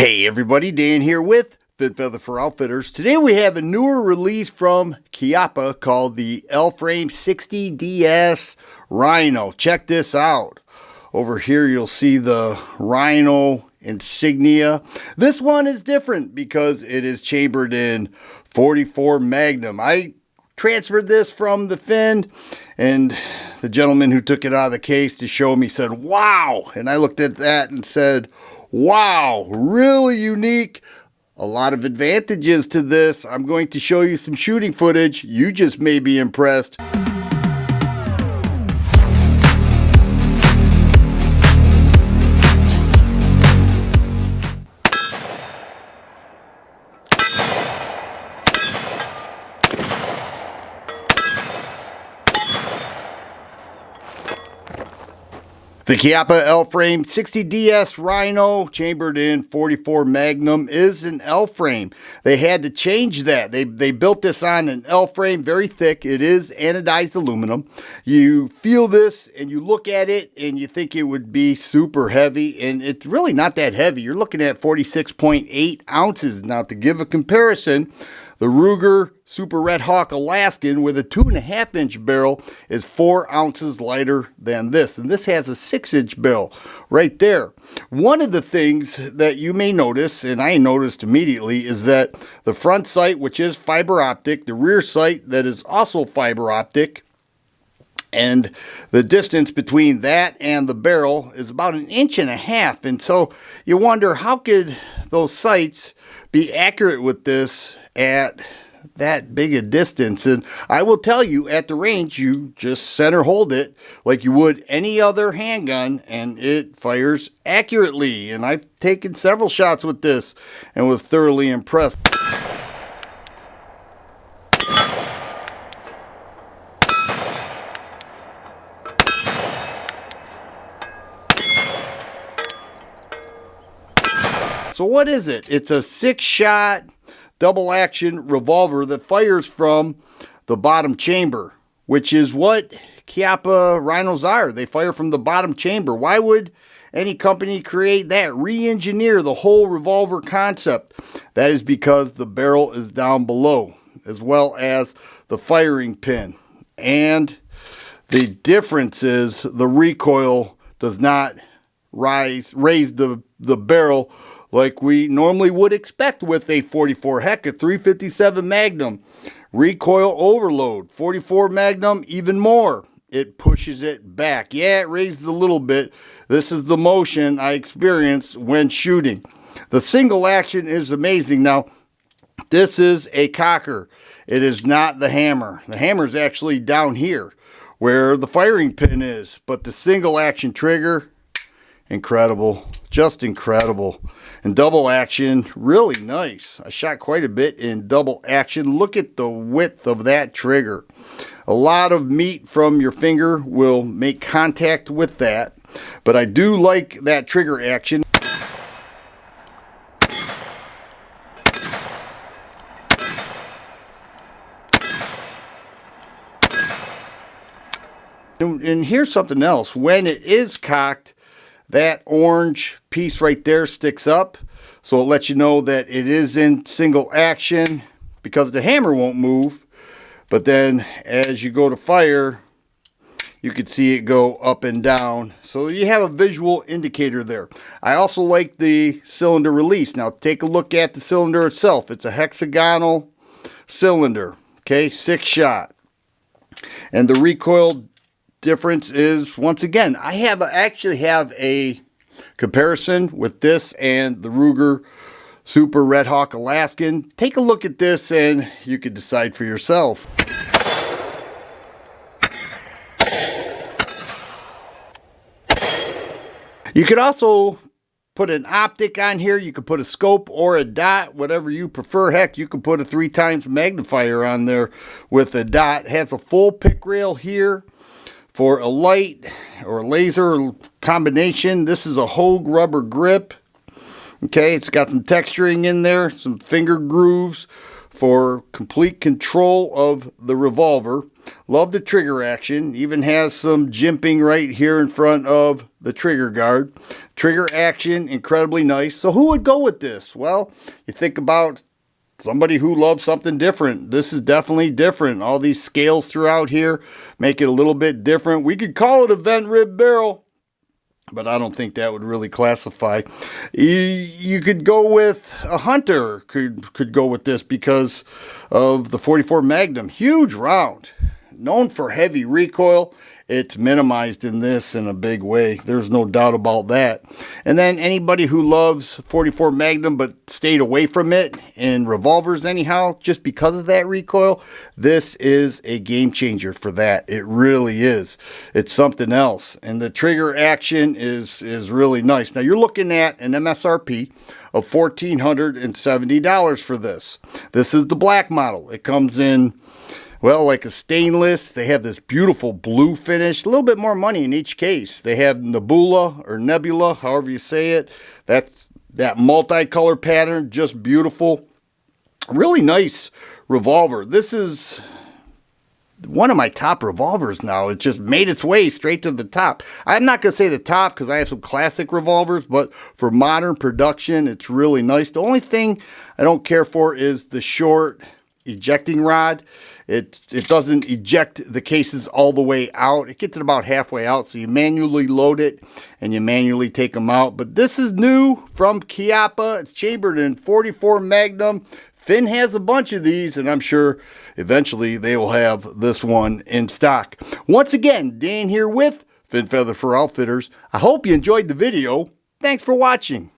Hey everybody, Dan here with Fin Feather for Outfitters. Today we have a newer release from Chiappa called the L-Frame 60DS Rhino. Check this out. Over here you'll see the Rhino insignia. This one is different because it is chambered in 44 Magnum. I transferred this from the Fin, and the gentleman who took it out of the case to show me said, "Wow!" And I looked at that and said, "Wow, really unique. A lot of advantages to this. I'm going to show you some shooting footage. You just may be impressed." The Chiappa L-Frame 60DS Rhino chambered in 44 Magnum is an L-Frame. They had to change that. They built this on an L-Frame, very thick. It is anodized aluminum. You feel this and you look at it and you think it would be super heavy, and it's really not that heavy. You're looking at 46.8 ounces. Now, to give a comparison, the Ruger Super Red Hawk Alaskan with a 2.5-inch barrel is 4 ounces lighter than this. And this has a 6-inch barrel right there. One of the things that you may notice, and I noticed immediately, is that the front sight, which is fiber optic, the rear sight that is also fiber optic, and the distance between that and the barrel is about 1.5 inches. And so you wonder, how could those sights be accurate with this at that big a distance? And I will tell you, at the range, you just center hold it like you would any other handgun and it fires accurately. And I've taken several shots with this and was thoroughly impressed. So what is it? It's a 6-shot double action revolver that fires from the bottom chamber, which is what Chiappa Rhinos are. They fire from the bottom chamber. Why would any company create that? Re-engineer the whole revolver concept. That is because the barrel is down below, as well as the firing pin. And the difference is the recoil does not raise the barrel like we normally would expect with a 44. Heck, a 357 Magnum. Recoil overload. 44 Magnum, even more. It pushes it back. Yeah, it raises a little bit. This is the motion I experienced when shooting. The single action is amazing. Now, this is a cocker. It is not the hammer. The hammer is actually down here where the firing pin is. But the single action trigger, incredible. Just incredible. And double action, really nice. I shot quite a bit in double action. Look at the width of that trigger. A lot of meat from your finger will make contact with that, but I do like that trigger action. And here's something else. When it is cocked, that orange piece right there sticks up, so it lets you know that it is in single action because the hammer won't move. But then as you go to fire, you can see it go up and down, so you have a visual indicator there. I also like the cylinder release. Now take a look at the cylinder itself. It's a hexagonal cylinder, okay, 6-shot. And the recoil difference is, once again, I actually have a comparison with this and the Ruger Super Red Hawk Alaskan. Take a look at this and you can decide for yourself. You could also put an optic on here. You could put a scope or a dot, whatever you prefer. Heck, you could put a 3x magnifier on there with a dot. It has a full pick rail here for a light or laser combination. This is a Hogue rubber grip. Okay, it's got some texturing in there, some finger grooves for complete control of the revolver. Love the trigger action. Even has some jimping right here in front of the trigger guard. Trigger action, incredibly nice. So who would go with this? Well, you think about somebody who loves something different. This is definitely different. All these scales throughout here make it a little bit different. We could call it a vent rib barrel, but I don't think that would really classify. You could go with a hunter, could go with this because of the 44 Magnum. Huge round, known for heavy recoil. It's minimized in this in a big way. There's no doubt about that. And then anybody who loves 44 Magnum but stayed away from it in revolvers anyhow, just because of that recoil, this is a game changer for that. It really is. It's something else. And the trigger action is really nice. Now you're looking at an MSRP of $1,470 for this. This is the black model. It comes in, well, like a stainless. They have this beautiful blue finish. A little bit more money in each case. They have nebula, however you say it. That's that multicolor pattern, just beautiful. Really nice revolver. This is one of my top revolvers now. It just made its way straight to the top. I'm not going to say the top because I have some classic revolvers, but for modern production, it's really nice. The only thing I don't care for is the short ejecting rod. It doesn't eject the cases all the way out. It gets it about halfway out, so you manually load it and you manually take them out. But this is new from Chiappa. It's chambered in 44 Magnum. Finn has a bunch of these, and I'm sure eventually they will have this one in stock. Once again, Dan here with Fin Feather for Outfitters. I hope you enjoyed the video. Thanks for watching.